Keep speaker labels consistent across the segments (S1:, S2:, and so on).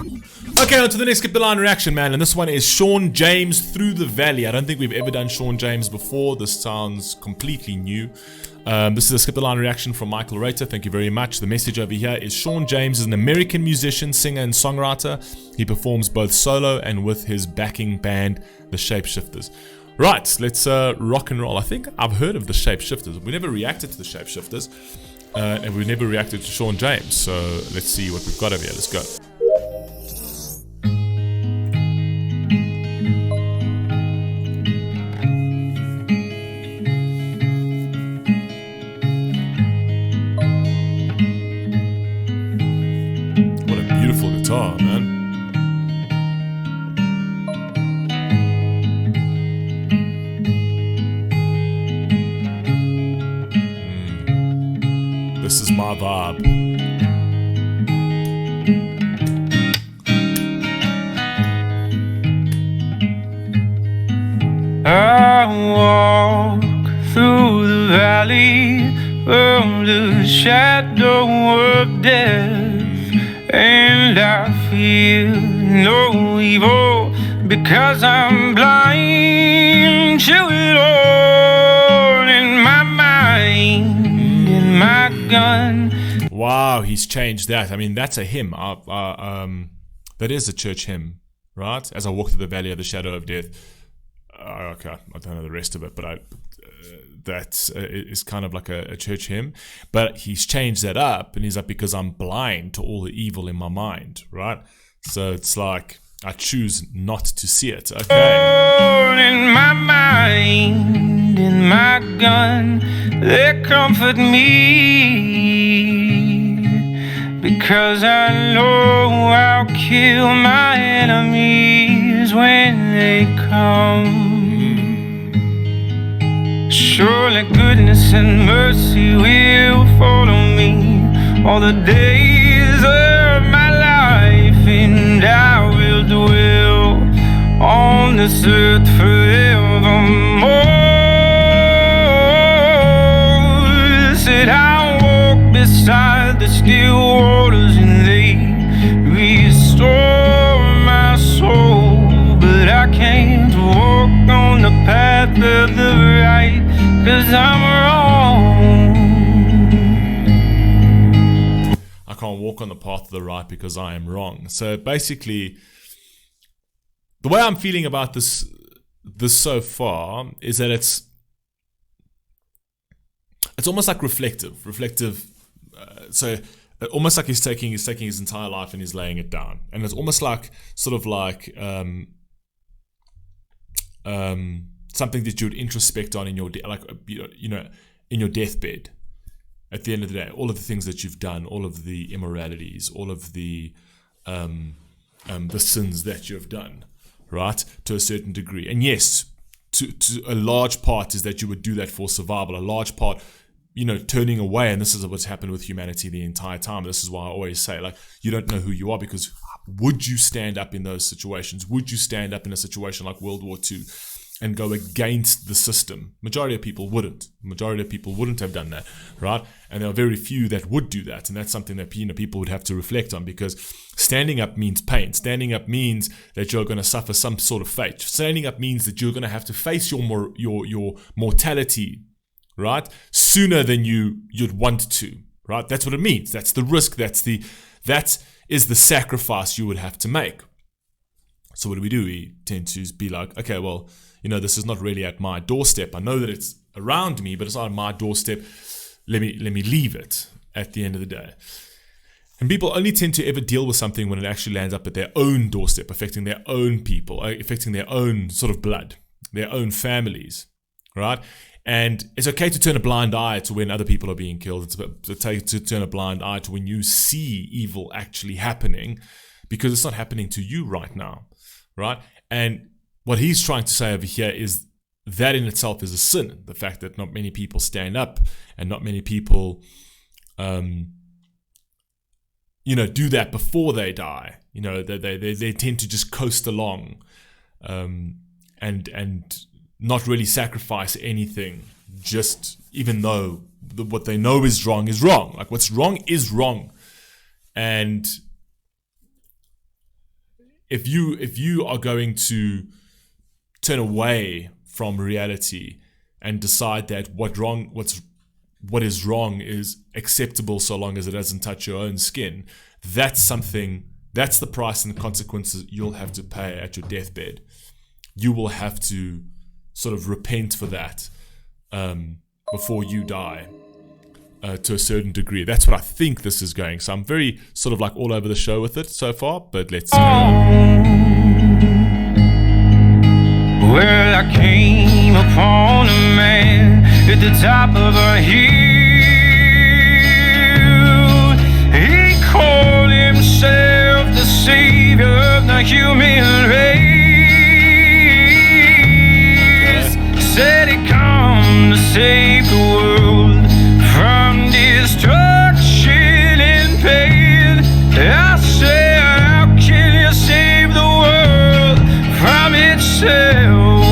S1: Okay, on to the next Skip the Line reaction, man. And this one is Shawn James, Through the Valley. I don't think we've ever done Shawn James before. This sounds completely new. This is a Skip the Line reaction from Michael Rater. Thank you very much. The message over here is Shawn James is an American musician, singer, and songwriter. He performs both solo and with his backing band, the Shapeshifters. Right, let's rock and roll. I think I've heard of the Shapeshifters. We never reacted to the Shapeshifters, and we never reacted to Shawn James. So let's see what we've got over here. Let's go. Beautiful guitar, man. This is my vibe.
S2: I walk through the valley of the shadow of death, and I feel no evil because I'm blind to it all in my mind, in my gun.
S1: Wow, he's changed that. I mean, that's a hymn. That is a church hymn, right? As I walk through the valley of the shadow of death. Okay, I don't know the rest of it, but that is kind of like a church hymn. But he's changed that up, and he's like, because I'm blind to all the evil in my mind, right? So it's like, I choose not to see it. Okay.
S2: In my mind, in my gun, they comfort me, because I know I'll kill my enemies when they come. Surely goodness and mercy will follow me all the days of my life, and I will dwell on this earth forevermore. Said I'll walk beside the still waters, and they restore my soul. But I can't walk on the path of the right, 'cause I'm wrong.
S1: I can't walk on the path of the right because I am wrong. So basically, the way I'm feeling about this so far is that it's almost like reflective. So almost like he's taking his entire life and he's laying it down, and it's almost like sort of like something that you would introspect on in your in your deathbed. At the end of the day, all of the things that you've done, all of the immoralities, all of the sins that you have done, right, to a certain degree. And yes, to a large part is that you would do that for survival. A large part, turning away, and this is what's happened with humanity the entire time. This is why I always say, like, you don't know who you are, because would you stand up in those situations? Would you stand up in a situation like World War II and go against the system? Majority of people wouldn't. Majority of people wouldn't have done that, right? And there are very few that would do that, and that's something that people would have to reflect on, because standing up means pain. Standing up means that you're going to suffer some sort of fate. Standing up means that you're going to have to face your mortality, right, sooner than you'd want to, right? That's what it means. That's the risk. That is the sacrifice you would have to make. So what do? We tend to be like, okay, well, this is not really at my doorstep. I know that it's around me, but it's not at my doorstep. Let me leave it at the end of the day. And people only tend to ever deal with something when it actually lands up at their own doorstep, affecting their own people, affecting their own sort of blood, their own families, right? And it's okay to turn a blind eye to when other people are being killed. It's okay to turn a blind eye to when you see evil actually happening, because it's not happening to you right now, right? And what he's trying to say over here is that in itself is a sin. The fact that not many people stand up and not many people, do that before they die. They tend to just coast along, and not really sacrifice anything. Just even though what they know is wrong is wrong. Like, what's wrong is wrong, and if you are going to turn away from reality and decide that what is wrong is acceptable so long as it doesn't touch your own skin, that's the price and the consequences you'll have to pay at your deathbed. You will have to sort of repent for that before you die, to a certain degree. That's what I think this is going. So I'm very sort of like all over the show with it so far, but let's go.
S2: Well, I came upon a man at the top of a hill. He called himself the savior of the human race. Said he come to save the world from destruction and pain. I said, how can you save the world from itself?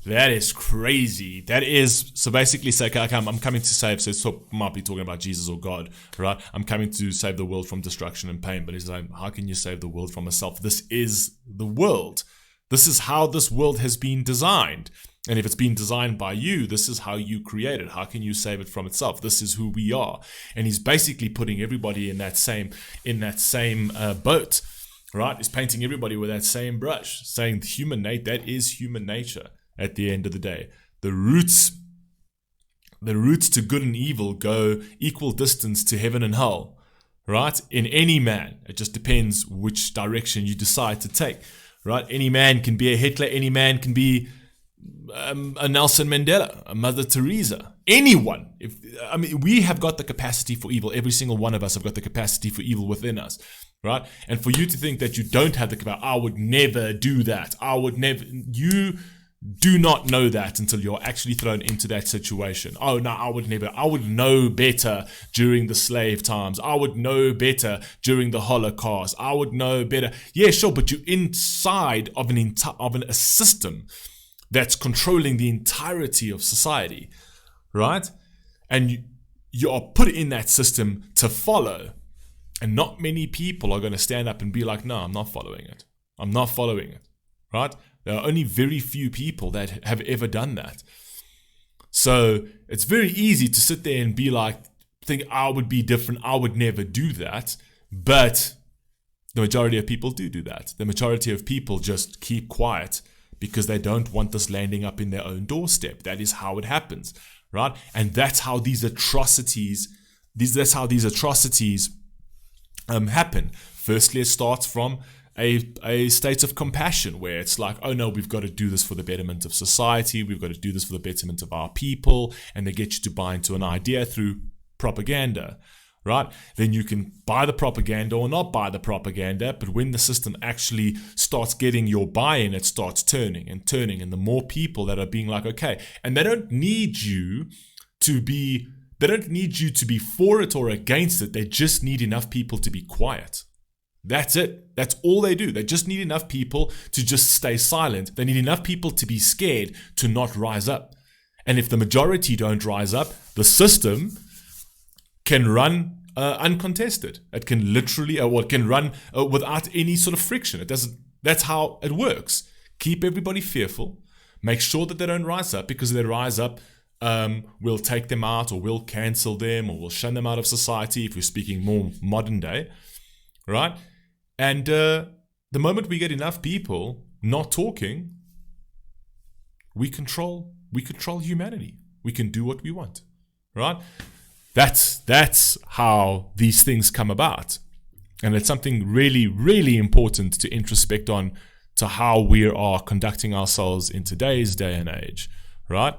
S1: That is crazy. That is, so basically say, okay, I'm coming to save, so might be talking about Jesus or God, right? I'm coming to save the world from destruction and pain, but he's like, how can you save the world from itself? This is the world. This is how this world has been designed. And if it's been designed by you, this is how you create it. How can you save it from itself? This is who we are. And he's basically putting everybody in that same boat, right? He's painting everybody with that same brush, saying that is human nature. At the end of the day, the roots to good and evil go equal distance to heaven and hell, right? In any man, it just depends which direction you decide to take, right? Any man can be a Hitler, any man can be a Nelson Mandela, a Mother Teresa, anyone. We have got the capacity for evil. Every single one of us have got the capacity for evil within us, right? And for you to think that you don't have the capacity, I would never do that. You do not know that until you're actually thrown into that situation. Oh no, I would know better during the slave times. I would know better during the Holocaust. I would know better. Yeah, sure, but you're inside of a system that's controlling the entirety of society, right? And you are put in that system to follow. And not many people are going to stand up and be like, no, I'm not following it. I'm not following it, right? There are only very few people that have ever done that. So it's very easy to sit there and be like, think I would be different. I would never do that. But the majority of people do that. The majority of people just keep quiet because they don't want this landing up in their own doorstep. That is how it happens, right? And that's how these atrocities happen. Firstly, it starts from a state of compassion where it's like, oh no, we've got to do this for the betterment of society, we've got to do this for the betterment of our people, and they get you to buy into an idea through propaganda, right? Then you can buy the propaganda or not buy the propaganda, but when the system actually starts getting your buy-in, it starts turning, and the more people that are being like, okay, and they don't need you to be for it or against it, they just need enough people to be quiet. That's it. That's all they do. They just need enough people to just stay silent. They need enough people to be scared to not rise up. And if the majority don't rise up, the system can run uncontested. It can literally, it can run without any sort of friction. It doesn't. That's how it works. Keep everybody fearful. Make sure that they don't rise up, because if they rise up, we'll take them out, or we'll cancel them, or we'll shun them out of society. If we're speaking more modern day, right? And the moment we get enough people not talking, we control humanity. We can do what we want, right? That's how these things come about. And it's something really, really important to introspect on, to how we are conducting ourselves in today's day and age, right?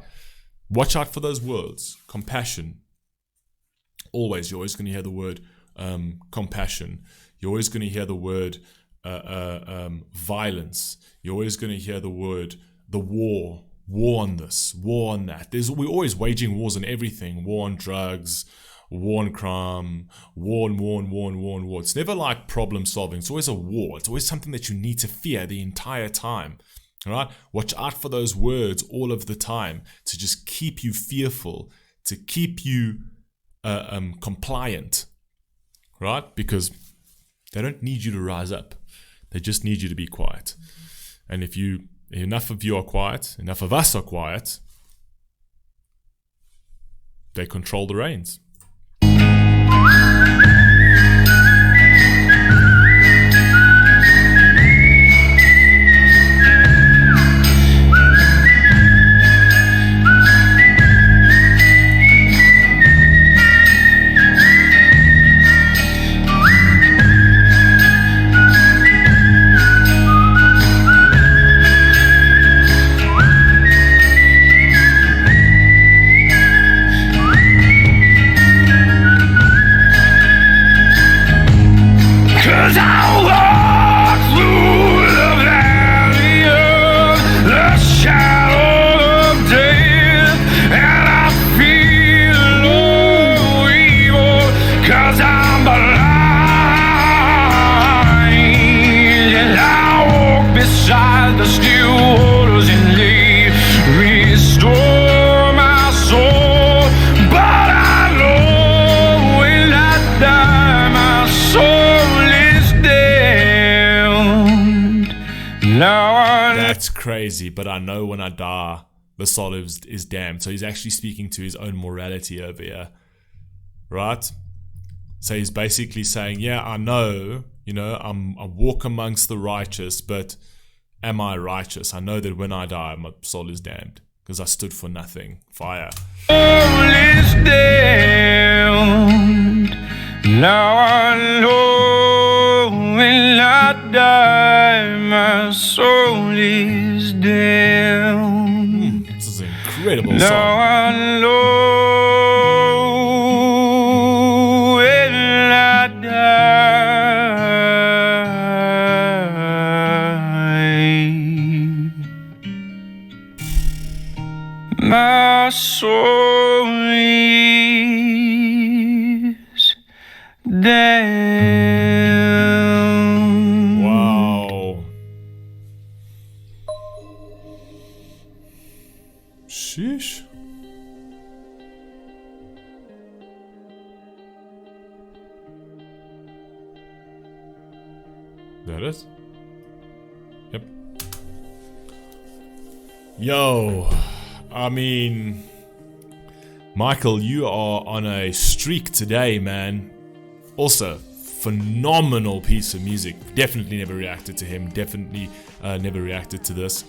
S1: Watch out for those words. Compassion. You're always going to hear the word compassion. You're always going to hear the word violence. You're always going to hear the war on this, war on that. We're always waging wars on everything. War on drugs, war on crime, war. It's never like problem solving. It's always a war. It's always something that you need to fear the entire time. All right? Watch out for those words all of the time, to just keep you fearful, to keep you compliant. right? Because they don't need you to rise up. They just need you to be quiet. And if enough of you are quiet, enough of us are quiet, they control the reins.
S2: Cause I walk through the valley of the shadow of death, and I feel no evil, cause I'm blind. And I walk beside the still waters and they restore my soul. But I know when I die my soul.
S1: That's crazy, but I know when I die, the soul is damned. So he's actually speaking to his own morality over here, right? So he's basically saying, yeah, I know, I walk amongst the righteous, but am I righteous? I know that when I die, my soul is damned because I stood for nothing. Fire.
S2: Soul is damned. Now I know when I die, my soul is damned.
S1: This is an incredible
S2: now
S1: song.
S2: I know when I die, my soul is damned.
S1: Wow. Sheesh. That it? Yep. Yo, I mean, Michael, you are on a streak today, man. Also, phenomenal piece of music. Definitely never reacted to him. Definitely never reacted to this.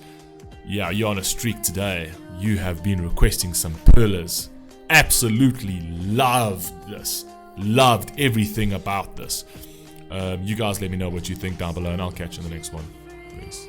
S1: Yeah, you're on a streak today. You have been requesting some perlers. Absolutely loved this. Loved everything about this. You guys let me know what you think down below, and I'll catch you in the next one. Peace.